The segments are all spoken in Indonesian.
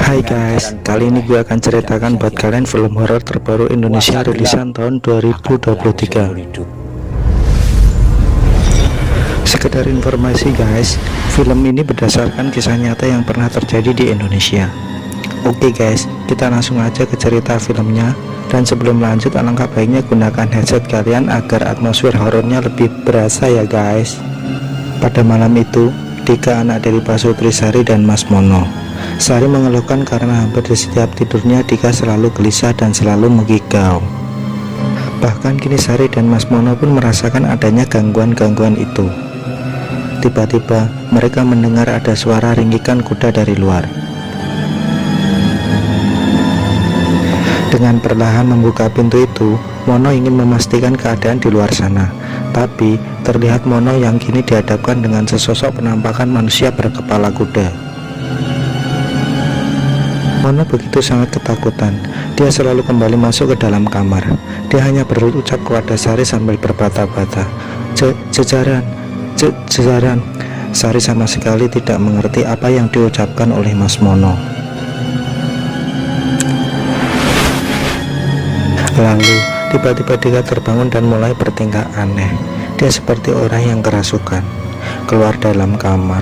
Hai guys, kali ini gue akan ceritakan buat kalian film horor terbaru Indonesia rilisan tahun 2023. Sekedar informasi guys, film ini berdasarkan kisah nyata yang pernah terjadi di Indonesia. Oke guys, kita langsung aja ke cerita filmnya. Dan sebelum lanjut, alangkah baiknya gunakan headset kalian agar atmosfer horornya lebih berasa ya guys. Pada malam itu, Dika, anak dari Pak Sutrisari dan Mas Mono. Sari mengeluhkan karena hampir di setiap tidurnya Dika selalu gelisah dan selalu menggigau. Bahkan kini Sari dan Mas Mono pun merasakan adanya gangguan-gangguan itu. Tiba-tiba mereka mendengar ada suara ringkikan kuda dari luar. Dengan perlahan membuka pintu itu, Mono ingin memastikan keadaan di luar sana. Tapi terlihat Mono yang kini dihadapkan dengan sesosok penampakan manusia berkepala kuda. Mono begitu sangat ketakutan. Dia selalu kembali masuk ke dalam kamar. Dia hanya berucap kepada Sari sambil berbata-bata, Jejaran. Sari sama sekali tidak mengerti apa yang diucapkan oleh Mas Mono. Lalu tiba-tiba Dika terbangun dan mulai bertingkah aneh. Dia seperti orang yang kerasukan. Keluar dalam kamar,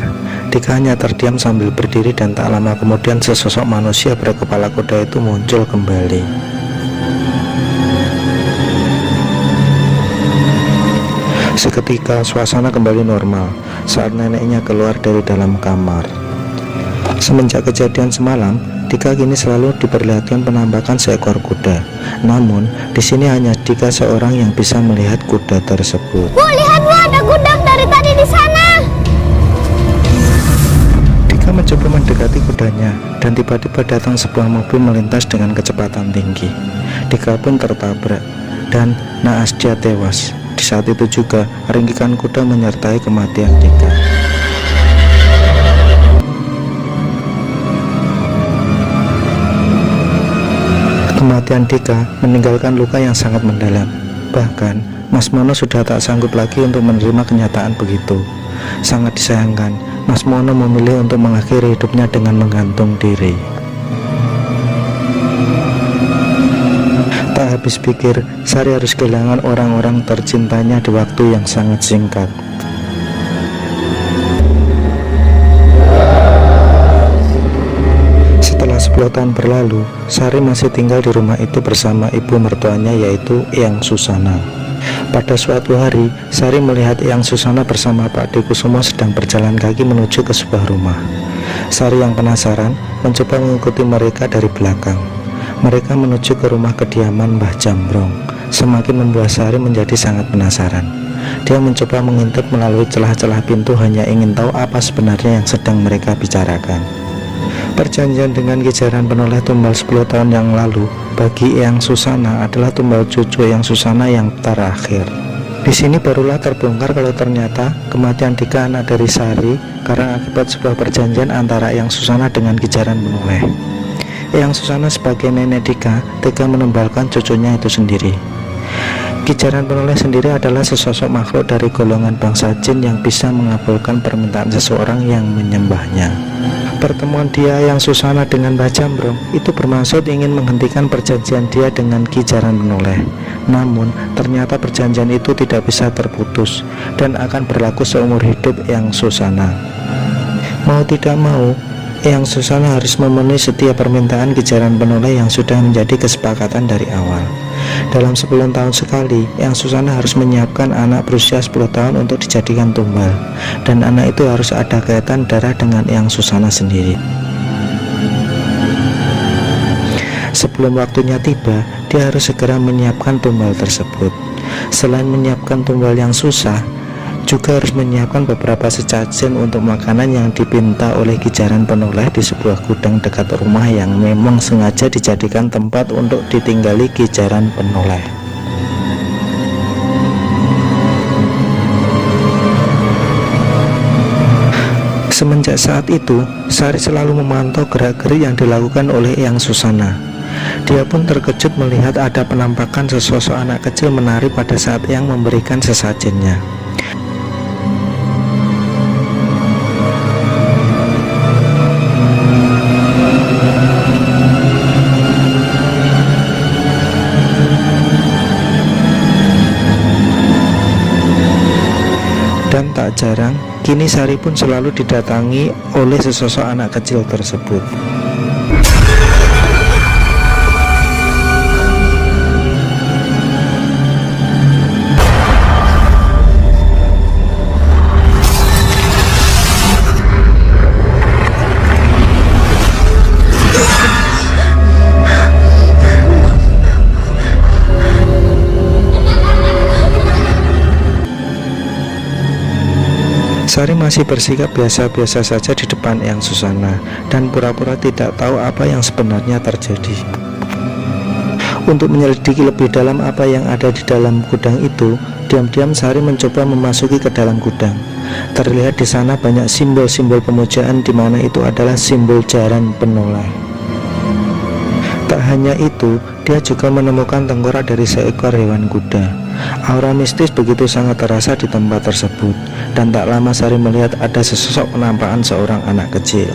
Dika hanya terdiam sambil berdiri, dan tak lama kemudian sesosok manusia berkepala kuda itu muncul kembali. Seketika suasana kembali normal saat neneknya keluar dari dalam kamar. Semenjak kejadian semalam, Dika kini selalu diperlihatkan penampakan seekor kuda. Namun di sini hanya Dika seorang yang bisa melihat kuda tersebut. Bu, lihat Bu, ada gudang dari tadi di sana. Dika mencoba mendekati kudanya, dan tiba-tiba datang sebuah mobil melintas dengan kecepatan tinggi. Dika pun tertabrak dan naas dia tewas. Di saat itu juga ringkikan kuda menyertai kematian Dika. Kematian Dika meninggalkan luka yang sangat mendalam. Bahkan Mas Mono sudah tak sanggup lagi untuk menerima kenyataan begitu. Sangat disayangkan, Mas Mono memilih untuk mengakhiri hidupnya dengan menggantung diri. Tak habis pikir, Sari harus kehilangan orang-orang tercintanya di waktu yang sangat singkat. Setelah 10 tahun berlalu, Sari masih tinggal di rumah itu bersama ibu mertuanya, yaitu Eyang Susana. Pada suatu hari, Sari melihat Eyang Susana bersama Pak Dikusumo sedang berjalan kaki menuju ke sebuah rumah. Sari yang penasaran mencoba mengikuti mereka dari belakang. Mereka menuju ke rumah kediaman Mbah Jambrong. Semakin membuat Sari menjadi sangat penasaran. Dia mencoba mengintip melalui celah-celah pintu, hanya ingin tahu apa sebenarnya yang sedang mereka bicarakan. Perjanjian dengan Kijaran Penoleh tumbal 10 tahun yang lalu bagi Eyang Susana adalah tumbal cucu Eyang Susana yang terakhir. Di sini barulah terbongkar kalau ternyata kematian Dika, anak dari Sari, karena akibat sebuah perjanjian antara Eyang Susana dengan Kijaran Penoleh. Eyang Susana sebagai nenek Dika tega menumbalkan cucunya itu sendiri. Kijaran Penoleh sendiri adalah sesosok makhluk dari golongan bangsa jin yang bisa mengabulkan permintaan seseorang yang menyembahnya. Pertemuan dia Eyang Susana dengan Mbah Jambrong itu bermaksud ingin menghentikan perjanjian dia dengan Kijaran Penoleh. Namun ternyata perjanjian itu tidak bisa terputus dan akan berlaku seumur hidup Eyang Susana. Mau tidak mau, Eyang Susana harus memenuhi setiap permintaan Kijaran Penoleh yang sudah menjadi kesepakatan dari awal. Dalam 10 tahun sekali, Eyang Susana harus menyiapkan anak berusia 10 tahun untuk dijadikan tumbal. Dan anak itu harus ada kaitan darah dengan Eyang Susana sendiri. Sebelum waktunya tiba, dia harus segera menyiapkan tumbal tersebut. Selain menyiapkan tumbal yang susah, juga harus menyiapkan beberapa sesajen untuk makanan yang dipinta oleh Kijaran Penoleh di sebuah gudang dekat rumah yang memang sengaja dijadikan tempat untuk ditinggali Kijaran Penoleh. Semenjak saat itu, Sari selalu memantau gerak-gerik yang dilakukan oleh Eyang Susana. Dia pun terkejut melihat ada penampakan sesosok anak kecil menari pada saat Eyang memberikan sesajennya. jarang, kini Sari pun selalu didatangi oleh sesosok anak kecil tersebut. Sari masih bersikap biasa-biasa saja di depan Eyang Susana dan pura-pura tidak tahu apa yang sebenarnya terjadi. Untuk menyelidiki lebih dalam apa yang ada di dalam gudang itu, diam-diam Sari mencoba memasuki ke dalam gudang. Terlihat di sana banyak simbol-simbol pemujaan, di mana itu adalah simbol jaran penoleh. Tak hanya itu, dia juga menemukan tengkorak dari seekor hewan kuda. Aura mistis begitu sangat terasa di tempat tersebut, dan tak lama Sari melihat ada sesosok penampakan seorang anak kecil.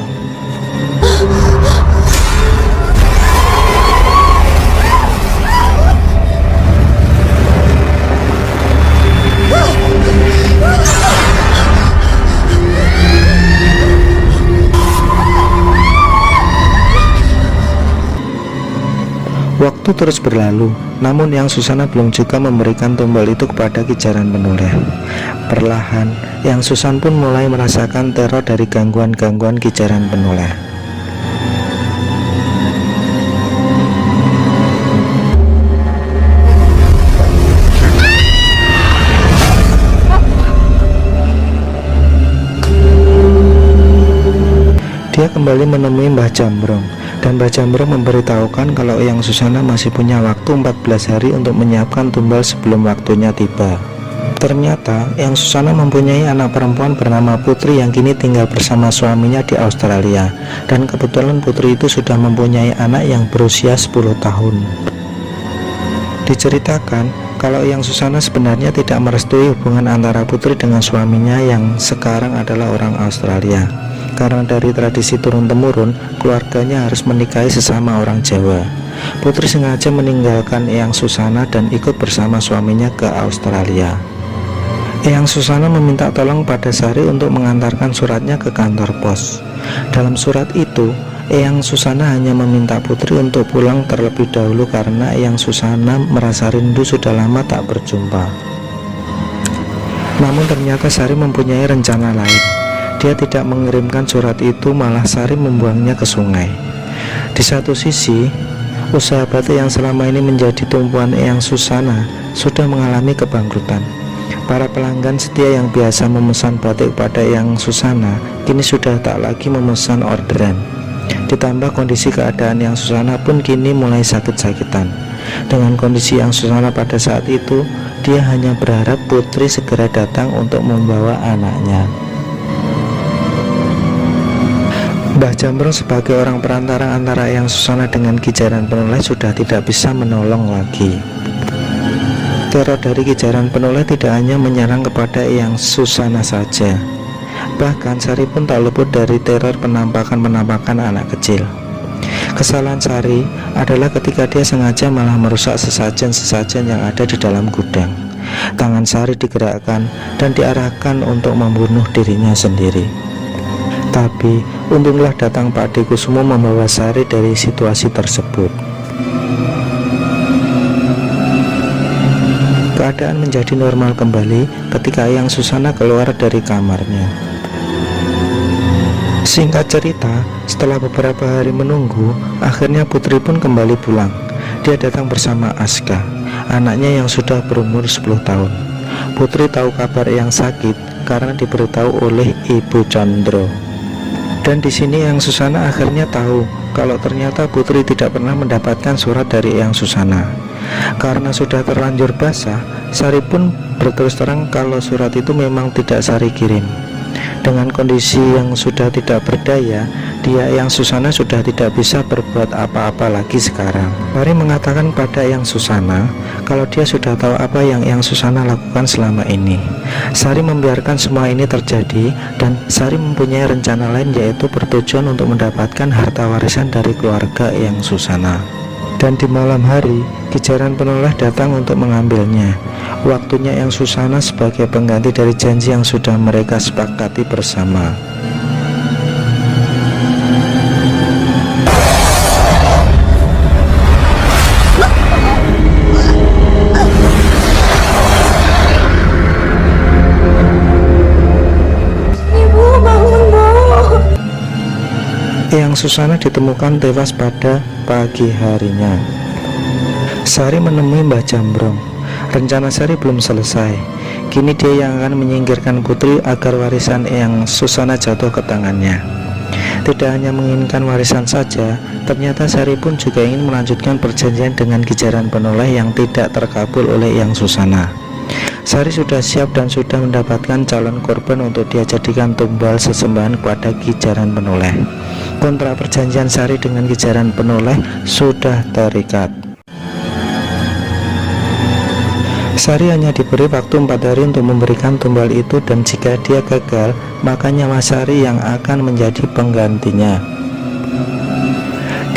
Waktu terus berlalu, namun Eyang Susana belum juga memberikan tumbal itu kepada Ki Jaran Penoleh. Perlahan, Eyang Susan pun mulai merasakan teror dari gangguan-gangguan Ki Jaran Penoleh. Dia kembali menemui Mbah Jambrong, dan Mbah Jambrong memberitahukan kalau Eyang Susana masih punya waktu 14 hari untuk menyiapkan tumbal sebelum waktunya tiba. Ternyata Eyang Susana mempunyai anak perempuan bernama Putri yang kini tinggal bersama suaminya di Australia, dan kebetulan Putri itu sudah mempunyai anak yang berusia 10 tahun. Diceritakan kalau Eyang Susana sebenarnya tidak merestui hubungan antara Putri dengan suaminya yang sekarang adalah orang Australia. Karena dari tradisi turun-temurun, keluarganya harus menikahi sesama orang Jawa. Putri sengaja meninggalkan Eyang Susana dan ikut bersama suaminya ke Australia. Eyang Susana meminta tolong pada Sari untuk mengantarkan suratnya ke kantor pos. Dalam surat itu, Eyang Susana hanya meminta Putri untuk pulang terlebih dahulu karena Eyang Susana merasa rindu sudah lama tak berjumpa. Namun ternyata Sari mempunyai rencana lain. Dia tidak mengirimkan surat itu, malah Sari membuangnya ke sungai. Di satu sisi, usaha batik yang selama ini menjadi tumpuan Eyang Susana sudah mengalami kebangkrutan. Para pelanggan setia yang biasa memesan batik pada Eyang Susana kini sudah tak lagi memesan orderan. Ditambah kondisi keadaan Eyang Susana pun kini mulai sakit-sakitan. Dengan kondisi Eyang Susana pada saat itu, dia hanya berharap Putri segera datang untuk membawa anaknya. Mbah Jambrong sebagai orang perantara antara Eyang Susana dengan Ki Jaran Penoleh sudah tidak bisa menolong lagi. Teror dari Ki Jaran Penoleh tidak hanya menyerang kepada Eyang Susana saja, bahkan Sari pun tak luput dari teror penampakan-penampakan anak kecil. Kesalahan Sari adalah ketika dia sengaja malah merusak sesajen-sesajen yang ada di dalam gudang. Tangan Sari digerakkan dan diarahkan untuk membunuh dirinya sendiri. Tapi untunglah datang Pak Ade Kusumo membawa Sari dari situasi tersebut. Keadaan menjadi normal kembali ketika Eyang Susana keluar dari kamarnya. Singkat cerita, setelah beberapa hari menunggu, akhirnya Putri pun kembali pulang. Dia datang bersama Aska, anaknya yang sudah berumur 10 tahun. Putri tahu kabar Eyang sakit karena diberitahu oleh Ibu Condro. Dan di sini Eyang Susana akhirnya tahu kalau ternyata Putri tidak pernah mendapatkan surat dari Eyang Susana. Karena sudah terlanjur basah, Sari pun berterus terang kalau surat itu memang tidak Sari kirim. Dengan kondisi yang sudah tidak berdaya, dia Eyang Susana sudah tidak bisa berbuat apa-apa lagi sekarang. Sari mengatakan pada Eyang Susana kalau dia sudah tahu apa yang Eyang Susana lakukan selama ini. Sari membiarkan semua ini terjadi, dan Sari mempunyai rencana lain, yaitu bertujuan untuk mendapatkan harta warisan dari keluarga Eyang Susana. Dan di malam hari, Kijaran Penoleh datang untuk mengambilnya. Waktunya Eyang Susana sebagai pengganti dari janji yang sudah mereka sepakati bersama. Ibu, bangun, Bu. Eyang Susana ditemukan tewas pada pagi harinya. Sari menemui Mbah Jambrong. Rencana Sari belum selesai. Kini dia yang akan menyingkirkan Putri agar warisan Eyang Susana jatuh ke tangannya. Tidak hanya menginginkan warisan saja, ternyata Sari pun juga ingin melanjutkan perjanjian dengan Kijaran Penoleh yang tidak terkabul oleh Eyang Susana. Sari sudah siap dan sudah mendapatkan calon korban untuk dia jadikan tumbal sesembahan kepada Kijaran Penoleh. Kontrak perjanjian Sari dengan Kijaran Penoleh sudah terikat. Sari hanya diberi waktu 4 hari untuk memberikan tumbal itu, dan jika dia gagal, maka nyawa Sari yang akan menjadi penggantinya.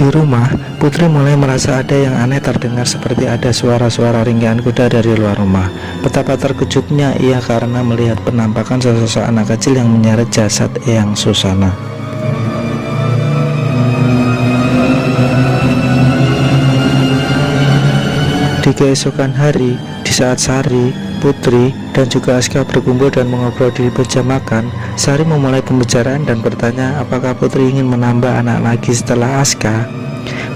Di rumah, Putri mulai merasa ada yang aneh terdengar, seperti ada suara-suara ringkihan kuda dari luar rumah. Betapa terkejutnya ia karena melihat penampakan sesosok anak kecil yang menyeret jasad Eyang Susana. Di keesokan hari, di saat Sari, Putri, dan juga Aska berkumpul dan mengobrol di meja makan, Sari memulai pembicaraan dan bertanya apakah Putri ingin menambah anak lagi setelah Aska.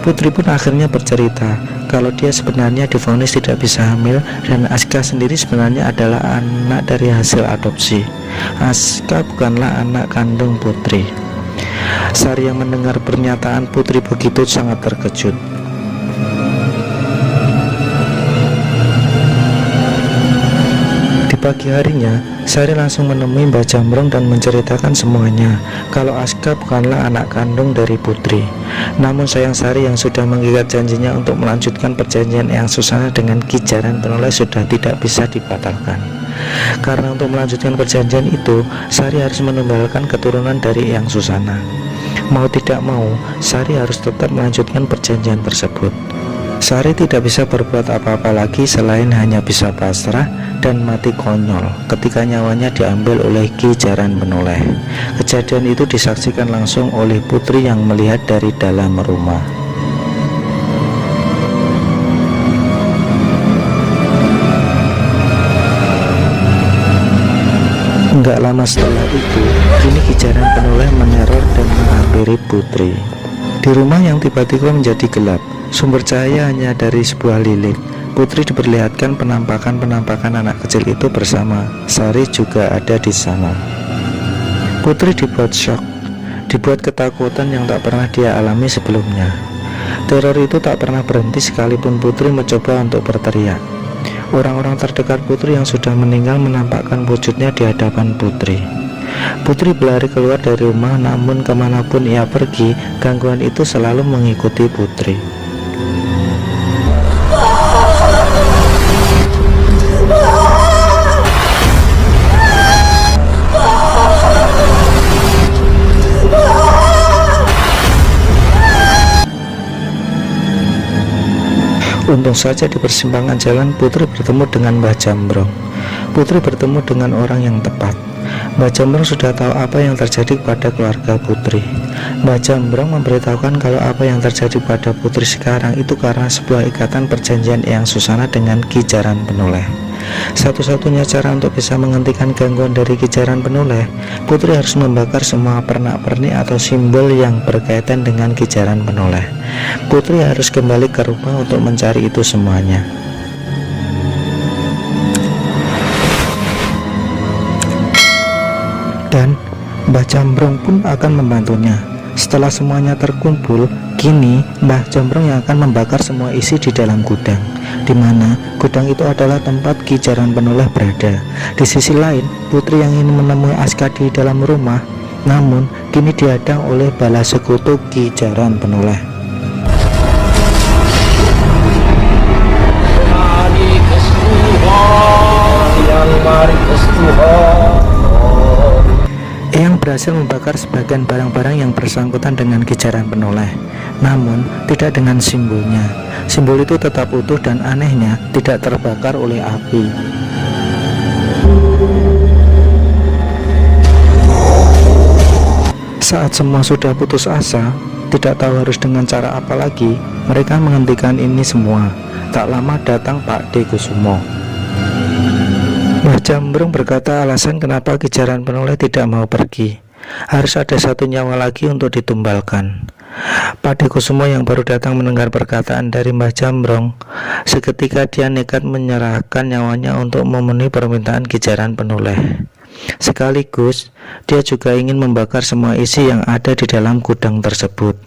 Putri pun akhirnya bercerita kalau dia sebenarnya divonis tidak bisa hamil, dan Aska sendiri sebenarnya adalah anak dari hasil adopsi. Aska bukanlah anak kandung Putri. Sari yang mendengar pernyataan Putri begitu sangat terkejut. Di pagi harinya, Sari langsung menemui Mbah Jambrong dan menceritakan semuanya kalau Aska bukanlah anak kandung dari Putri. Namun sayang, Sari yang sudah mengikat janjinya untuk melanjutkan perjanjian Eyang Susana dengan Kijaran Penoleh sudah tidak bisa dibatalkan. Karena untuk melanjutkan perjanjian itu, Sari harus menumbalkan keturunan dari Eyang Susana. Mau tidak mau, Sari harus tetap melanjutkan perjanjian tersebut. Sari tidak bisa berbuat apa-apa lagi selain hanya bisa pasrah dan mati konyol ketika nyawanya diambil oleh Kijaran Penoleh. Kejadian itu disaksikan langsung oleh Putri yang melihat dari dalam rumah. Enggak lama setelah itu, kini Kijaran Penoleh meneror dan menghampiri Putri. Di rumah yang tiba-tiba menjadi gelap, sumber cahaya hanya dari sebuah lilin. Putri diperlihatkan penampakan anak kecil itu bersama Sari juga ada di sana. Putri dibuat shock, dibuat ketakutan yang tak pernah dia alami sebelumnya. Teror itu tak pernah berhenti sekalipun Putri mencoba untuk berteriak. Orang-orang terdekat Putri yang sudah meninggal menampakkan wujudnya di hadapan Putri. Putri berlari keluar dari rumah, namun kemanapun ia pergi, gangguan itu selalu mengikuti Putri. Untung saja di persimpangan jalan Putri bertemu dengan Mbah Jambrong. Putri bertemu dengan orang yang tepat. Mbah Jambrong sudah tahu apa yang terjadi kepada keluarga Putri. Mbah Jambrong memberitahukan kalau apa yang terjadi pada Putri sekarang itu karena sebuah ikatan perjanjian Eyang Susana dengan Kijaran Penoleh. Satu-satunya cara untuk bisa menghentikan gangguan dari Kijaran Penoleh, Putri harus membakar semua pernak-pernik atau simbol yang berkaitan dengan Kijaran Penoleh. Putri harus kembali ke rumah untuk mencari itu semuanya. Dan Mbah Jambrong pun akan membantunya. Setelah semuanya terkumpul, kini Mbah Jambrong yang akan membakar semua isi di dalam gudang, di mana gudang itu adalah tempat Kijaran Penoleh berada. Di sisi lain, Putri yang ingin menemui Aska di dalam rumah, namun kini dihadang oleh bala sekutu Kijaran Penoleh. Eyang berhasil membakar sebagian barang-barang yang bersangkutan dengan Kijaran Penoleh, namun tidak dengan simbolnya. Simbol itu tetap utuh dan anehnya tidak terbakar oleh api. Saat semua sudah putus asa, tidak tahu harus dengan cara apa lagi, mereka menghentikan ini semua. Tak lama datang Pak D. Kusumo. Mbah Jambrong berkata alasan kenapa Kijaran Penoleh tidak mau pergi. Harus ada satu nyawa lagi untuk ditumbalkan. Pak D. Kusumo yang baru datang mendengar perkataan dari Mbah Jambrong. Seketika dia nekat menyerahkan nyawanya untuk memenuhi permintaan Kijaran Penoleh. Sekaligus dia juga ingin membakar semua isi yang ada di dalam gudang tersebut.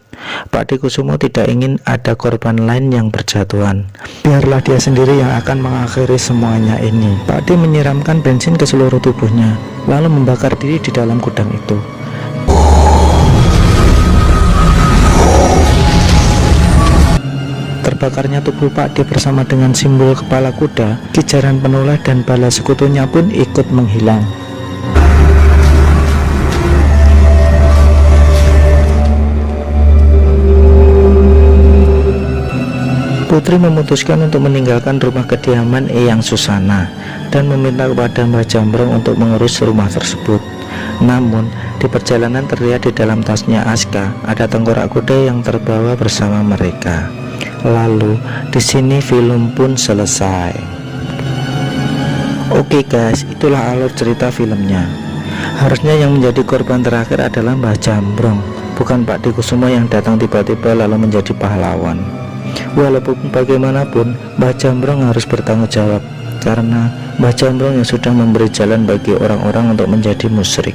Pak D. Kusumo tidak ingin ada korban lain yang berjatuhan. Biarlah dia sendiri yang akan mengakhiri semuanya ini. Pak D menyiramkan bensin ke seluruh tubuhnya, lalu membakar diri di dalam gudang itu. Terbakarnya tubuh Pak D bersama dengan simbol kepala kuda, Kijaran Penoleh dan bala sekutunya pun ikut menghilang. Putri memutuskan untuk meninggalkan rumah kediaman Eyang Susana dan meminta kepada Mbah Jambrong untuk mengurus rumah tersebut. Namun, di perjalanan terlihat di dalam tasnya Aska ada tengkorak kuda yang terbawa bersama mereka. Lalu, di sini film pun selesai. Oke guys, itulah alur cerita filmnya. Harusnya yang menjadi korban terakhir adalah Mbah Jambrong, bukan Pak D. Kusumo yang datang tiba-tiba lalu menjadi pahlawan. Walaupun bagaimanapun, Mbah Jambrong harus bertanggung jawab karena Mbah Jambrong yang sudah memberi jalan bagi orang-orang untuk menjadi musyrik.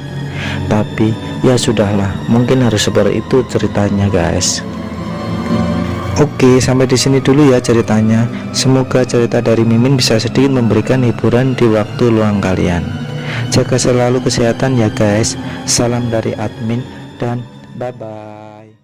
Tapi ya sudahlah, mungkin harus seperti itu ceritanya guys. Oke, sampai di sini dulu ya ceritanya. Semoga cerita dari Mimin bisa sedikit memberikan hiburan di waktu luang kalian. Jaga selalu kesehatan ya guys. Salam dari admin dan bye bye.